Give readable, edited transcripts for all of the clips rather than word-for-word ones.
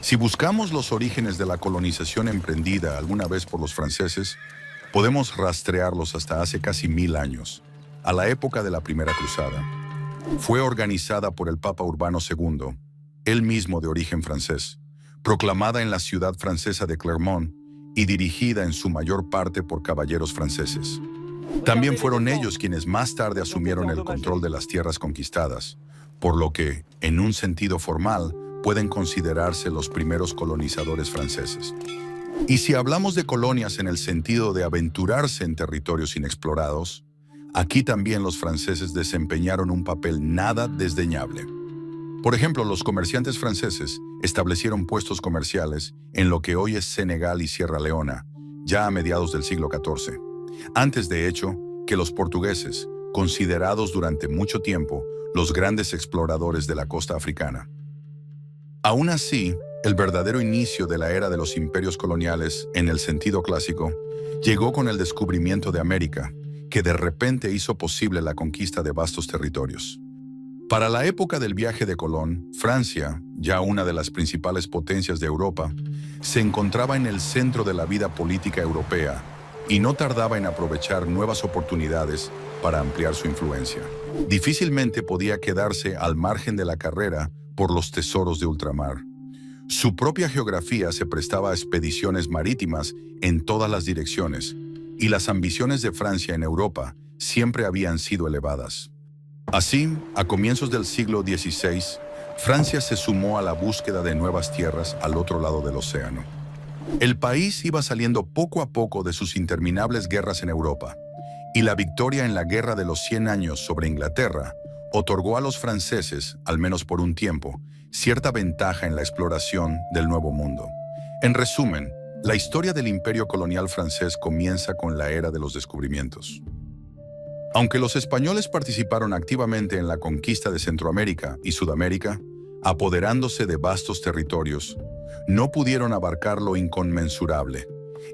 Si buscamos los orígenes de la colonización emprendida alguna vez por los franceses, podemos rastrearlos hasta hace casi 1000 años, a la época de la Primera Cruzada. Fue organizada por el Papa Urbano II, él mismo de origen francés, proclamada en la ciudad francesa de Clermont y dirigida en su mayor parte por caballeros franceses. También fueron ellos quienes más tarde asumieron el control de las tierras conquistadas, por lo que, en un sentido formal, pueden considerarse los primeros colonizadores franceses. Y si hablamos de colonias en el sentido de aventurarse en territorios inexplorados, aquí también los franceses desempeñaron un papel nada desdeñable. Por ejemplo, los comerciantes franceses establecieron puestos comerciales en lo que hoy es Senegal y Sierra Leona, ya a mediados del siglo XIV. Antes, de hecho, que los portugueses, considerados durante mucho tiempo los grandes exploradores de la costa africana. Aún así, el verdadero inicio de la era de los imperios coloniales, en el sentido clásico, llegó con el descubrimiento de América, que de repente hizo posible la conquista de vastos territorios. Para la época del viaje de Colón, Francia, ya una de las principales potencias de Europa, se encontraba en el centro de la vida política europea y no tardaba en aprovechar nuevas oportunidades para ampliar su influencia. Difícilmente podía quedarse al margen de la carrera por los tesoros de ultramar. Su propia geografía se prestaba a expediciones marítimas en todas las direcciones, y las ambiciones de Francia en Europa siempre habían sido elevadas. Así, a comienzos del siglo XVI, Francia se sumó a la búsqueda de nuevas tierras al otro lado del océano. El país iba saliendo poco a poco de sus interminables guerras en Europa, y la victoria en la Guerra de los 100 Años sobre Inglaterra otorgó a los franceses, al menos por un tiempo, cierta ventaja en la exploración del Nuevo Mundo. En resumen, la historia del imperio colonial francés comienza con la era de los descubrimientos. Aunque los españoles participaron activamente en la conquista de Centroamérica y Sudamérica, apoderándose de vastos territorios, no pudieron abarcar lo inconmensurable,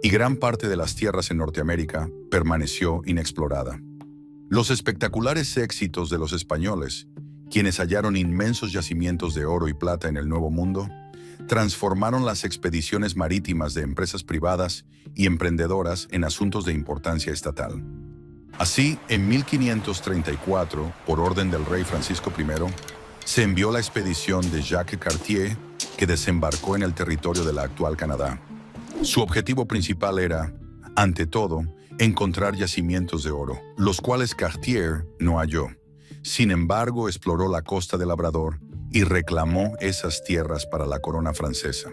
y gran parte de las tierras en Norteamérica permaneció inexplorada. Los espectaculares éxitos de los españoles, quienes hallaron inmensos yacimientos de oro y plata en el Nuevo Mundo, transformaron las expediciones marítimas de empresas privadas y emprendedoras en asuntos de importancia estatal. Así, en 1534, por orden del rey Francisco I, se envió la expedición de Jacques Cartier, que desembarcó en el territorio de la actual Canadá. Su objetivo principal era, ante todo, encontrar yacimientos de oro, los cuales Cartier no halló. Sin embargo, exploró la costa de Labrador y reclamó esas tierras para la corona francesa.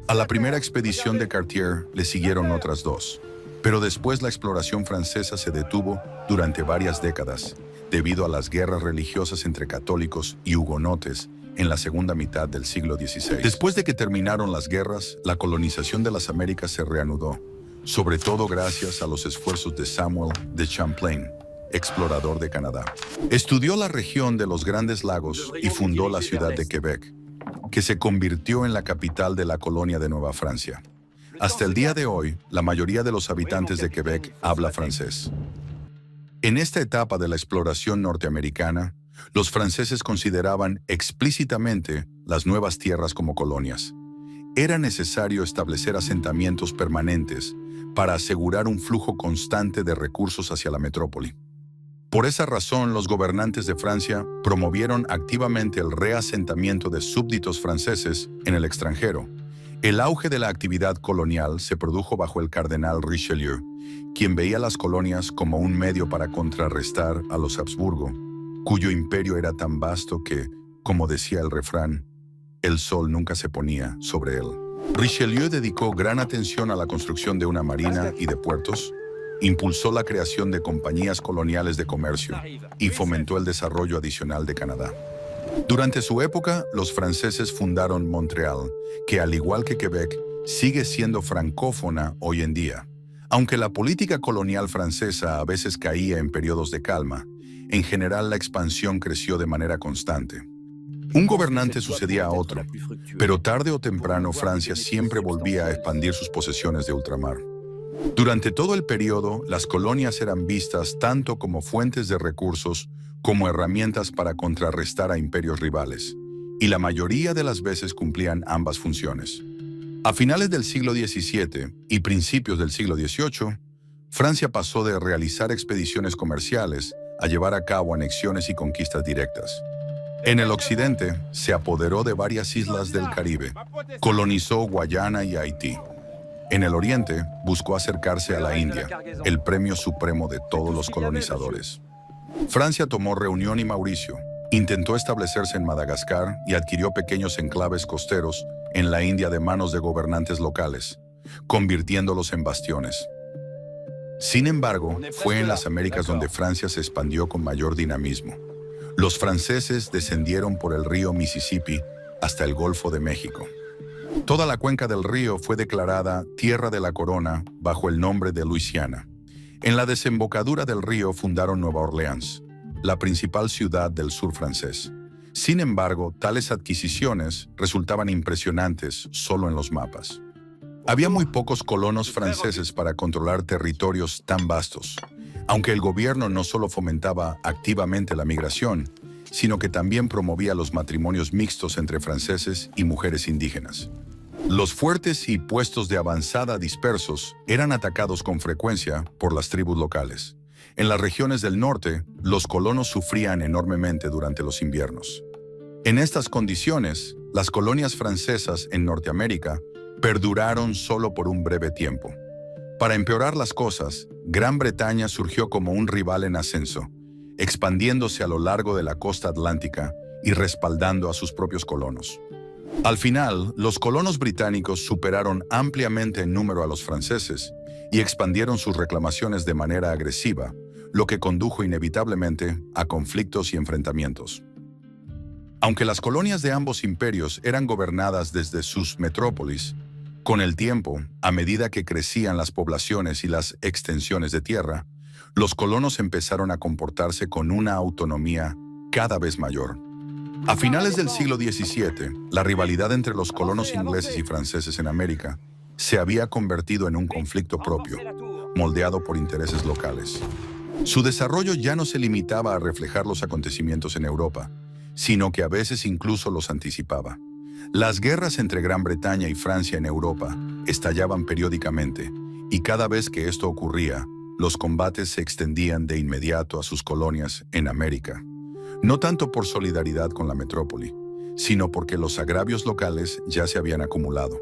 A la primera expedición de Cartier le siguieron otras dos, pero después la exploración francesa se detuvo durante varias décadas, debido a las guerras religiosas entre católicos y hugonotes en la segunda mitad del siglo XVI. Después de que terminaron las guerras, la colonización de las Américas se reanudó, sobre todo gracias a los esfuerzos de Samuel de Champlain, explorador de Canadá. Estudió la región de los Grandes Lagos y fundó la ciudad de Quebec, que se convirtió en la capital de la colonia de Nueva Francia. Hasta el día de hoy, la mayoría de los habitantes de Quebec habla francés. En esta etapa de la exploración norteamericana, los franceses consideraban explícitamente las nuevas tierras como colonias. Era necesario establecer asentamientos permanentes para asegurar un flujo constante de recursos hacia la metrópoli. Por esa razón, los gobernantes de Francia promovieron activamente el reasentamiento de súbditos franceses en el extranjero. El auge de la actividad colonial se produjo bajo el cardenal Richelieu, quien veía las colonias como un medio para contrarrestar a los Habsburgo, cuyo imperio era tan vasto que, como decía el refrán, el sol nunca se ponía sobre él. Richelieu dedicó gran atención a la construcción de una marina y de puertos, impulsó la creación de compañías coloniales de comercio y fomentó el desarrollo adicional de Canadá. Durante su época, los franceses fundaron Montreal, que al igual que Quebec, sigue siendo francófona hoy en día. Aunque la política colonial francesa a veces caía en periodos de calma, en general la expansión creció de manera constante. Un gobernante sucedía a otro, pero tarde o temprano Francia siempre volvía a expandir sus posesiones de ultramar. Durante todo el periodo, las colonias eran vistas tanto como fuentes de recursos como herramientas para contrarrestar a imperios rivales, y la mayoría de las veces cumplían ambas funciones. A finales del siglo XVII y principios del siglo XVIII, Francia pasó de realizar expediciones comerciales a llevar a cabo anexiones y conquistas directas. En el occidente, se apoderó de varias islas del Caribe, colonizó Guayana y Haití. En el oriente, buscó acercarse a la India, el premio supremo de todos los colonizadores. Francia tomó Reunión y Mauricio, intentó establecerse en Madagascar y adquirió pequeños enclaves costeros en la India de manos de gobernantes locales, convirtiéndolos en bastiones. Sin embargo, fue en las Américas donde Francia se expandió con mayor dinamismo. Los franceses descendieron por el río Mississippi hasta el Golfo de México. Toda la cuenca del río fue declarada Tierra de la Corona bajo el nombre de Luisiana. En la desembocadura del río fundaron Nueva Orleans, la principal ciudad del sur francés. Sin embargo, tales adquisiciones resultaban impresionantes solo en los mapas. Había muy pocos colonos franceses para controlar territorios tan vastos, aunque el gobierno no solo fomentaba activamente la migración, sino que también promovía los matrimonios mixtos entre franceses y mujeres indígenas. Los fuertes y puestos de avanzada dispersos eran atacados con frecuencia por las tribus locales. En las regiones del norte, los colonos sufrían enormemente durante los inviernos. En estas condiciones, las colonias francesas en Norteamérica perduraron solo por un breve tiempo. Para empeorar las cosas, Gran Bretaña surgió como un rival en ascenso, expandiéndose a lo largo de la costa atlántica y respaldando a sus propios colonos. Al final, los colonos británicos superaron ampliamente en número a los franceses y expandieron sus reclamaciones de manera agresiva, lo que condujo inevitablemente a conflictos y enfrentamientos. Aunque las colonias de ambos imperios eran gobernadas desde sus metrópolis, con el tiempo, a medida que crecían las poblaciones y las extensiones de tierra, los colonos empezaron a comportarse con una autonomía cada vez mayor. A finales del siglo XVII, la rivalidad entre los colonos ingleses y franceses en América se había convertido en un conflicto propio, moldeado por intereses locales. Su desarrollo ya no se limitaba a reflejar los acontecimientos en Europa, sino que a veces incluso los anticipaba. Las guerras entre Gran Bretaña y Francia en Europa estallaban periódicamente, y cada vez que esto ocurría, los combates se extendían de inmediato a sus colonias en América. No tanto por solidaridad con la metrópoli, sino porque los agravios locales ya se habían acumulado.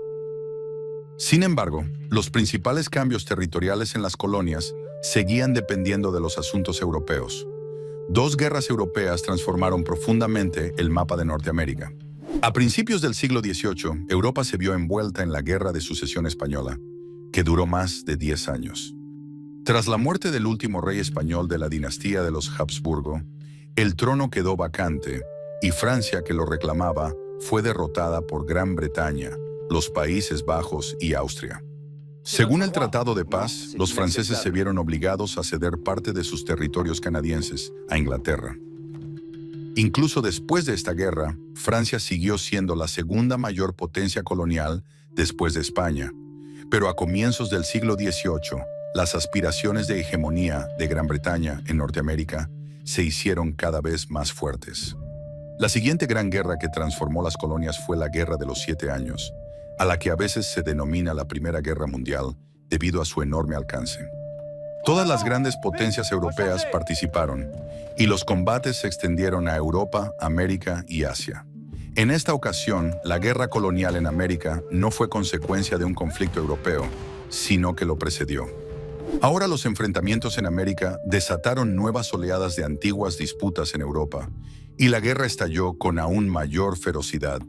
Sin embargo, los principales cambios territoriales en las colonias seguían dependiendo de los asuntos europeos. Dos guerras europeas transformaron profundamente el mapa de Norteamérica. A principios del siglo XVIII, Europa se vio envuelta en la Guerra de Sucesión Española, que duró más de 10 años. Tras la muerte del último rey español de la dinastía de los Habsburgo, el trono quedó vacante y Francia, que lo reclamaba, fue derrotada por Gran Bretaña, los Países Bajos y Austria. Según el Tratado de Paz, los franceses se vieron obligados a ceder parte de sus territorios canadienses a Inglaterra. Incluso después de esta guerra, Francia siguió siendo la segunda mayor potencia colonial después de España, pero a comienzos del siglo XVIII, las aspiraciones de hegemonía de Gran Bretaña en Norteamérica se hicieron cada vez más fuertes. La siguiente gran guerra que transformó las colonias fue la Guerra de los 7 Años, a la que a veces se denomina la Primera Guerra Mundial debido a su enorme alcance. Todas las grandes potencias europeas participaron, y los combates se extendieron a Europa, América y Asia. En esta ocasión, la guerra colonial en América no fue consecuencia de un conflicto europeo, sino que lo precedió. Ahora los enfrentamientos en América desataron nuevas oleadas de antiguas disputas en Europa, y la guerra estalló con aún mayor ferocidad.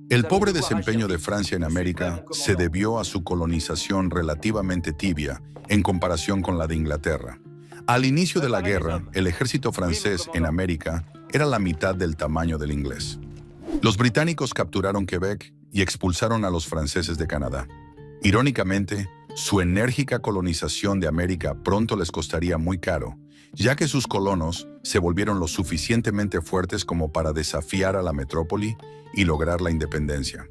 El pobre desempeño de Francia en América se debió a su colonización relativamente tibia en comparación con la de Inglaterra. Al inicio de la guerra, el ejército francés en América era la mitad del tamaño del inglés. Los británicos capturaron Quebec y expulsaron a los franceses de Canadá. Irónicamente, su enérgica colonización de América pronto les costaría muy caro, ya que sus colonos se volvieron lo suficientemente fuertes como para desafiar a la metrópoli y lograr la independencia.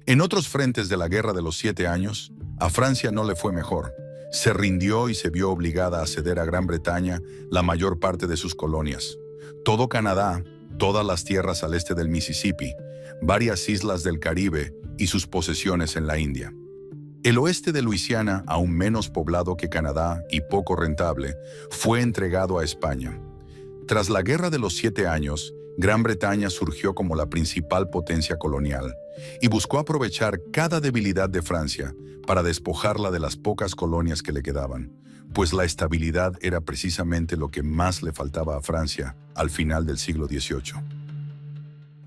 En otros frentes de la Guerra de los 7 Años, a Francia no le fue mejor. Se rindió y se vio obligada a ceder a Gran Bretaña la mayor parte de sus colonias. Todo Canadá, todas las tierras al este del Mississippi, varias islas del Caribe y sus posesiones en la India. El oeste de Luisiana, aún menos poblado que Canadá y poco rentable, fue entregado a España. Tras la Guerra de los 7 años, Gran Bretaña surgió como la principal potencia colonial y buscó aprovechar cada debilidad de Francia para despojarla de las pocas colonias que le quedaban, pues la estabilidad era precisamente lo que más le faltaba a Francia al final del siglo XVIII.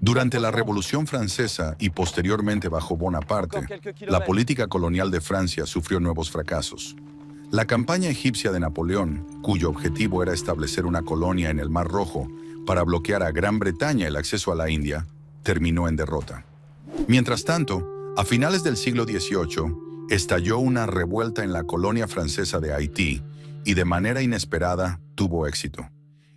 Durante la Revolución Francesa y posteriormente bajo Bonaparte, la política colonial de Francia sufrió nuevos fracasos. La campaña egipcia de Napoleón, cuyo objetivo era establecer una colonia en el Mar Rojo para bloquear a Gran Bretaña el acceso a la India, terminó en derrota. Mientras tanto, a finales del siglo XVIII, estalló una revuelta en la colonia francesa de Haití y de manera inesperada tuvo éxito.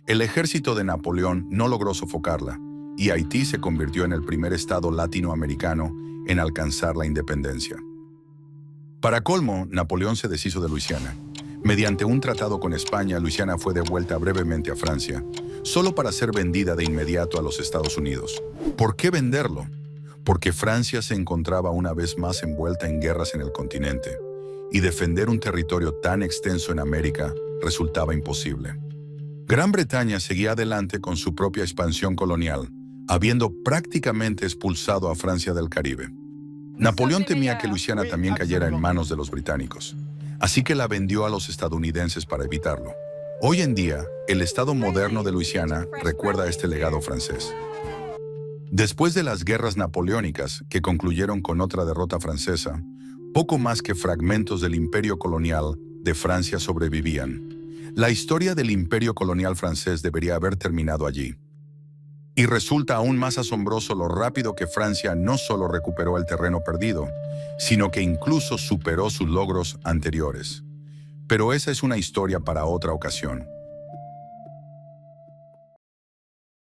El ejército de Napoleón no logró sofocarla y Haití se convirtió en el primer estado latinoamericano en alcanzar la independencia. Para colmo, Napoleón se deshizo de Luisiana. Mediante un tratado con España, Luisiana fue devuelta brevemente a Francia, solo para ser vendida de inmediato a los Estados Unidos. ¿Por qué venderlo? Porque Francia se encontraba una vez más envuelta en guerras en el continente, y defender un territorio tan extenso en América resultaba imposible. Gran Bretaña seguía adelante con su propia expansión colonial, habiendo prácticamente expulsado a Francia del Caribe. Napoleón temía que Luisiana también cayera en manos de los británicos, así que la vendió a los estadounidenses para evitarlo. Hoy en día, el estado moderno de Luisiana recuerda este legado francés. Después de las guerras napoleónicas, que concluyeron con otra derrota francesa, poco más que fragmentos del imperio colonial de Francia sobrevivían. La historia del imperio colonial francés debería haber terminado allí. Y resulta aún más asombroso lo rápido que Francia no solo recuperó el terreno perdido, sino que incluso superó sus logros anteriores. Pero esa es una historia para otra ocasión.